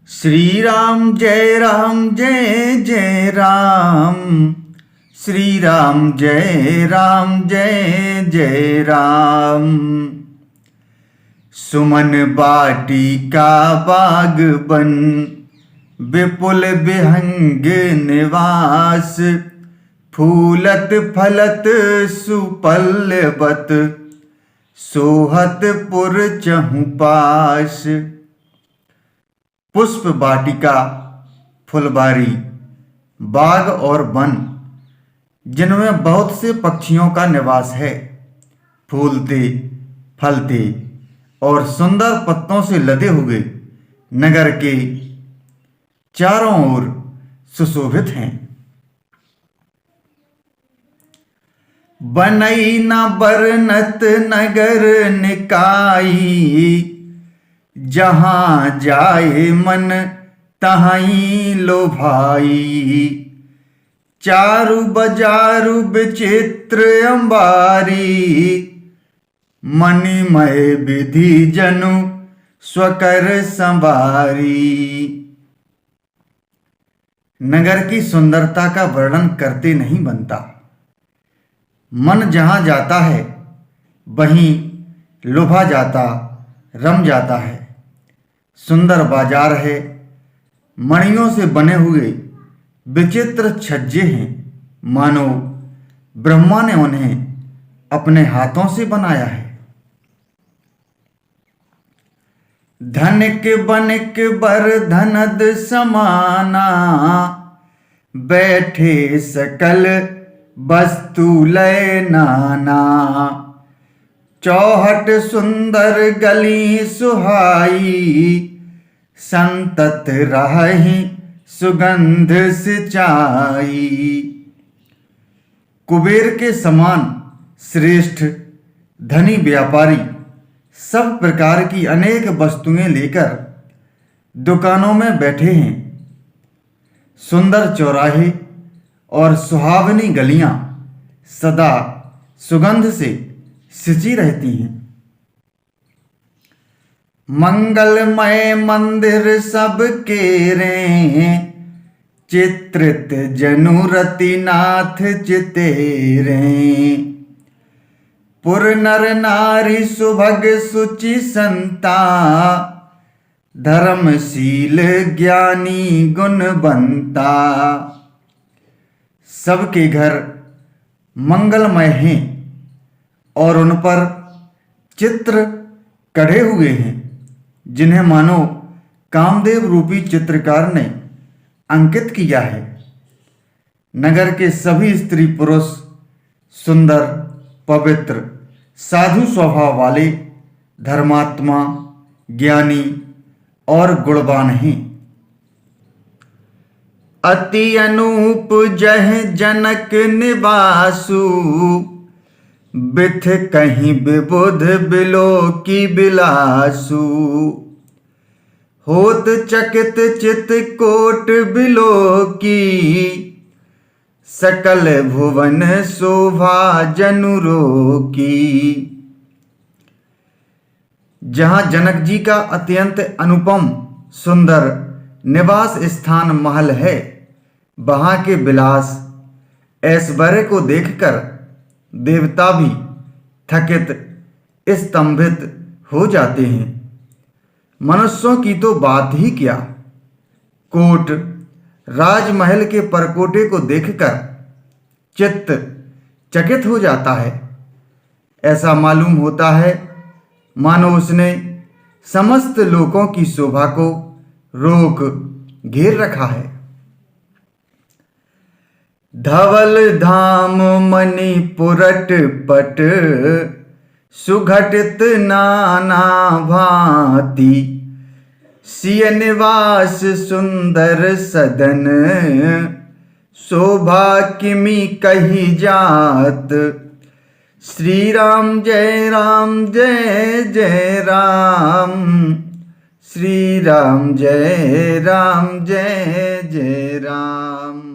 श्री राम जय जय राम। श्री राम जय जय राम। सुमन बाटिका बाग बन विपुल विहंग निवास। फूलत फलत सुपल्लवत सोहत पुर चहु पास। पुष्प वाटिका फुलबारी बाग और वन जिनमें बहुत से पक्षियों का निवास है। फूलते फलते और सुंदर पत्तों से लदे हुए नगर के चारों ओर सुशोभित हैं। बनई न बरनत नगर निकाई। जहाँ जाए मन तहीं लोभाई। चारु बजारु विचित्र अंबारी। मणिमय विधि जनु स्वकर संवारी। नगर की सुंदरता का वर्णन करते नहीं बनता। मन जहाँ जाता है वहीं लुभा जाता रम जाता है। सुंदर बाजार है। मणियों से बने हुए विचित्र छज्जे हैं। मानो ब्रह्मा ने उन्हें अपने हाथों से बनाया है। धनिक बनिक बर धनद समाना। बैठे सकल वस्तु लय नाना। चौहट सुंदर गली सुहाई। संतत रहहि सुगंध सिंचाई। कुबेर के समान श्रेष्ठ धनी व्यापारी सब प्रकार की अनेक वस्तुएं लेकर दुकानों में बैठे हैं। सुंदर चौराहे और सुहावनी गलियां सदा सुगंध से सिंची रहती हैं। मंगलमय मंदिर सब केरे। चित्रित जनुरति नाथ चितेरे। पुर नर नारी सुभग सुचि संता। धर्मशील ज्ञानी गुणवंता। सबके घर मंगलमय हैं और उन पर चित्र कढ़े हुए हैं जिन्हें मानो कामदेव रूपी चित्रकार ने अंकित किया है। नगर के सभी स्त्री पुरुष सुंदर पवित्र साधु स्वभाव वाले धर्मात्मा ज्ञानी और गुणवान हैं। अति अनूप जह जनक निवासु। बिथ कहीं विबुध बिलो की बिलासु। होत चकित चित कोट बिलो की। सकल भुवन शोभा जनुरो की। जहां जनक जी का अत्यंत अनुपम सुंदर निवास स्थान महल है वहां के विलास ऐश्वर्य को देखकर देवता भी थकित स्तंभित हो जाते हैं। मनुष्यों की तो बात ही क्या। कोट राजमहल के परकोटे को देखकर चित्त चकित हो जाता है। ऐसा मालूम होता है मानो उसने समस्त लोकों की शोभा को रोक घेर रखा है। धवल धाम मणि पुरट पट। सुघटित नाना भांति। सिय निवास सुंदर सदन। शोभा किमि कही जात। श्री राम जय जय राम। श्री राम जय जय राम।